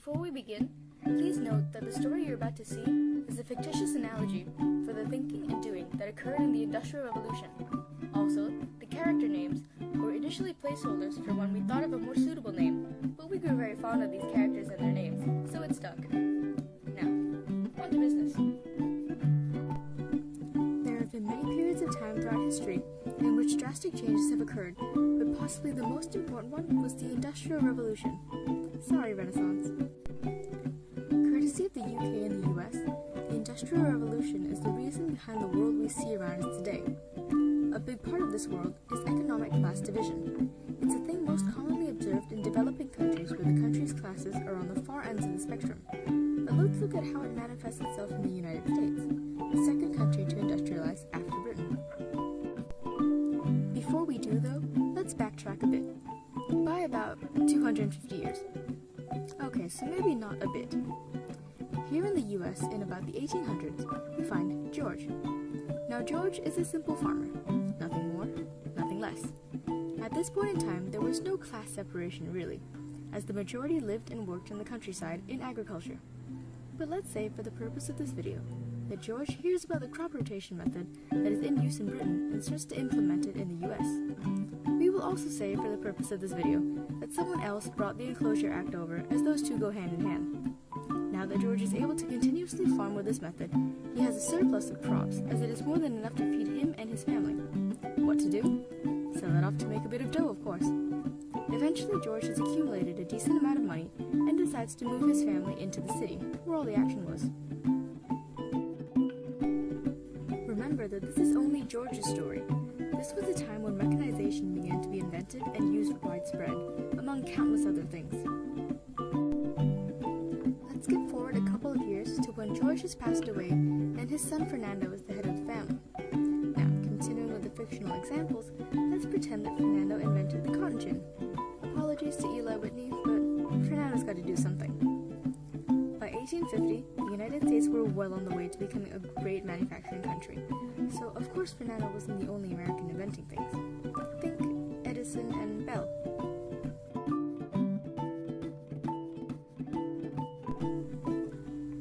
Before we begin, please note that the story you're about to see is a fictitious analogy for the thinking and doing that occurred in the Industrial Revolution. Also, the character names were initially placeholders for when we thought of a more suitable name, but we grew very fond of these characters and their names, so it stuck. Now, on to business. There have been many periods of time throughout history in which drastic changes have occurred, but possibly the most important one was the Industrial Revolution. Sorry, Renaissance. Courtesy of the UK and the US, the Industrial Revolution is the reason behind the world we see around us today. A big part of this world is economic class division. It's a thing most commonly observed in developing countries where the country's classes are on the far ends of the spectrum. But let's look at how it manifests itself in the United States, the second country to industrialize after Britain. Before we do, though, let's backtrack a bit. By about 250 years. Okay, so maybe not a bit. Here in the US, in about the 1800s, we find George. Now, George is a simple farmer. Nothing more, nothing less. At this point in time, there was no class separation really, as the majority lived and worked in the countryside in agriculture. But let's say, for the purpose of this video, that George hears about the crop rotation method that is in use in Britain and starts to implement it in the US. We will also say, for the purpose of this video, that someone else brought the Enclosure Act over, as those two go hand in hand. Now that George is able to continuously farm with this method, he has a surplus of crops, as it is more than enough to feed him and his family. What to do? Sell it off to make a bit of dough, of course. Eventually, George has accumulated a decent amount of money and decides to move his family into the city, where all the action was. Remember that this is only George's story. This was a time when mechanization began to be invented and used widespread, among countless other things. Let's skip forward a couple of years to when George has passed away and his son Fernando is the head of the family. Now, continuing with the fictional examples, let's pretend that Fernando invented the cotton gin. Apologies to Eli Whitney, but Fernando's got to do something. By 1850, the United States were well on the way to becoming a great manufacturing country. So, of course, Fernando wasn't the only American inventing things. Think Edison and Bell.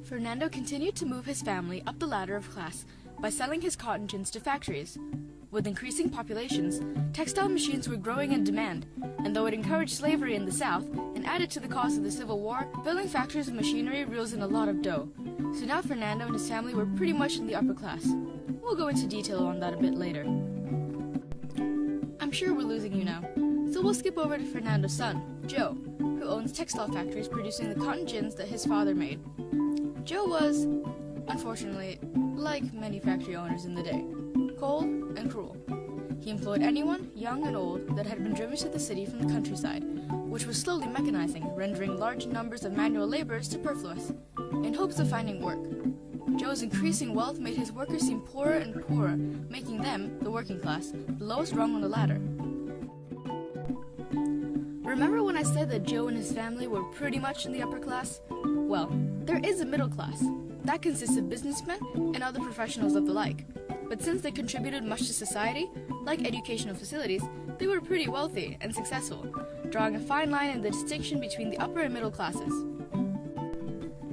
Fernando continued to move his family up the ladder of class by selling his cotton gins to factories. With increasing populations, textile machines were growing in demand, and though it encouraged slavery in the South and added to the cost of the Civil War, building factories of machinery reels in a lot of dough. So now Fernando and his family were pretty much in the upper class. We'll go into detail on that a bit later. I'm sure we're losing you now, so we'll skip over to Fernando's son, Joe, who owns textile factories producing the cotton gins that his father made. Joe was, unfortunately, like many factory owners in the day, cold and cruel. He employed anyone, young and old, that had been driven to the city from the countryside, which was slowly mechanizing, rendering large numbers of manual laborers superfluous, in hopes of finding work. Joe's increasing wealth made his workers seem poorer and poorer, making them, the working class, the lowest rung on the ladder. Remember when I said that Joe and his family were pretty much in the upper class? Well, there is a middle class. That consists of businessmen and other professionals of the like. But since they contributed much to society, like educational facilities, they were pretty wealthy and successful, drawing a fine line in the distinction between the upper and middle classes.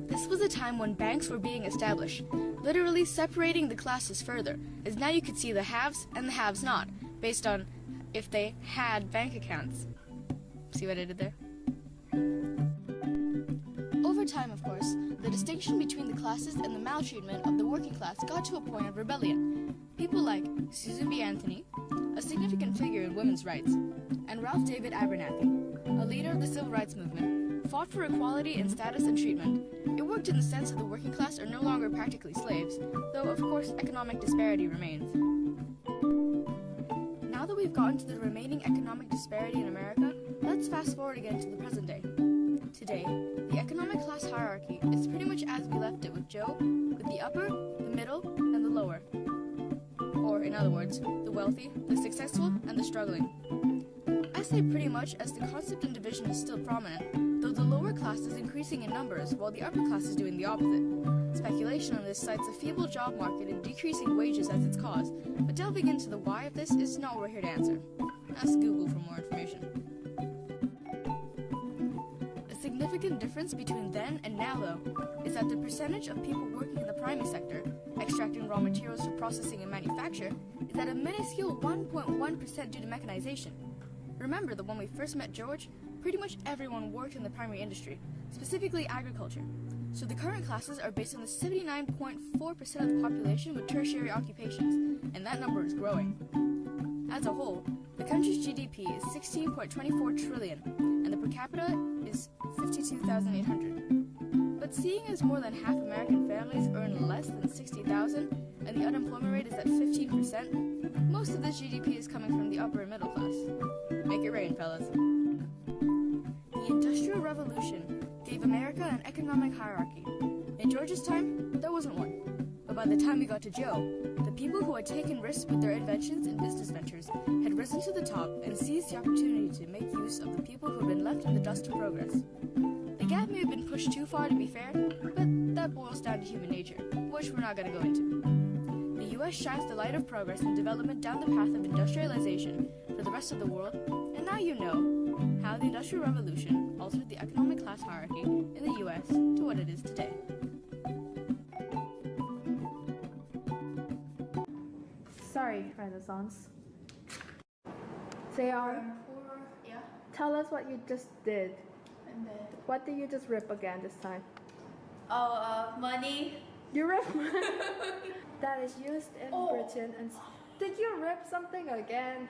This was a time when banks were being established, literally separating the classes further, as now you could see the haves and the haves not, based on if they had bank accounts. See what I did there? Over time, of course, the distinction between the classes and the maltreatment of the working class got to a point of rebellion. People like Susan B. Anthony, a significant figure in women's rights, and Ralph David Abernathy, a leader of the civil rights movement, fought for equality in status and treatment. It worked in the sense that the working class are no longer practically slaves, though of course economic disparity remains. Now that we've gotten to the remaining economic disparity in America, let's fast forward again to the present day. Today, the economic class hierarchy is pretty much as we left it with Joe, with the upper, the middle, and the lower. Or, in other words, the wealthy, the successful, and the struggling. I say pretty much as the concept and division is still prominent, though the lower class is increasing in numbers while the upper class is doing the opposite. Speculation on this cites a feeble job market and decreasing wages as its cause, but delving into the why of this is not what we're here to answer. Ask Google for more information. significant difference between then and now, though, is that the percentage of people working in the primary sector, extracting raw materials for processing and manufacture, is at a minuscule 1.1% due to mechanization. Remember that when we first met George, pretty much everyone worked in the primary industry, specifically agriculture. So the current classes are based on the 79.4% of the population with tertiary occupations, and that number is growing. As a whole, the country's GDP is 16.24 trillion, and the per capita is 52,800. But seeing as more than half American families earn less than 60,000, and the unemployment rate is at 15%, most of this GDP is coming from the upper and middle class. Make it rain, fellas. The Industrial Revolution gave America an economic hierarchy. In George's time, there wasn't one. But by the time we got to Joe, the people who had taken risks with their inventions and business ventures had risen to the top and seized the opportunity to make use of the people who had been left in the dust of progress. The gap may have been pushed too far to be fair, but that boils down to human nature, which we're not going to go into. The US shines the light of progress and development down the path of industrialization for the rest of the world, and now you know how the Industrial Revolution altered the economic class hierarchy in the US to what it is today. Sorry, Renaissance. Sayar, Yeah, tell us what you just did. and then What did you just rip again this time? money. You ripped that is used in Oh. Britain and did you rip something again?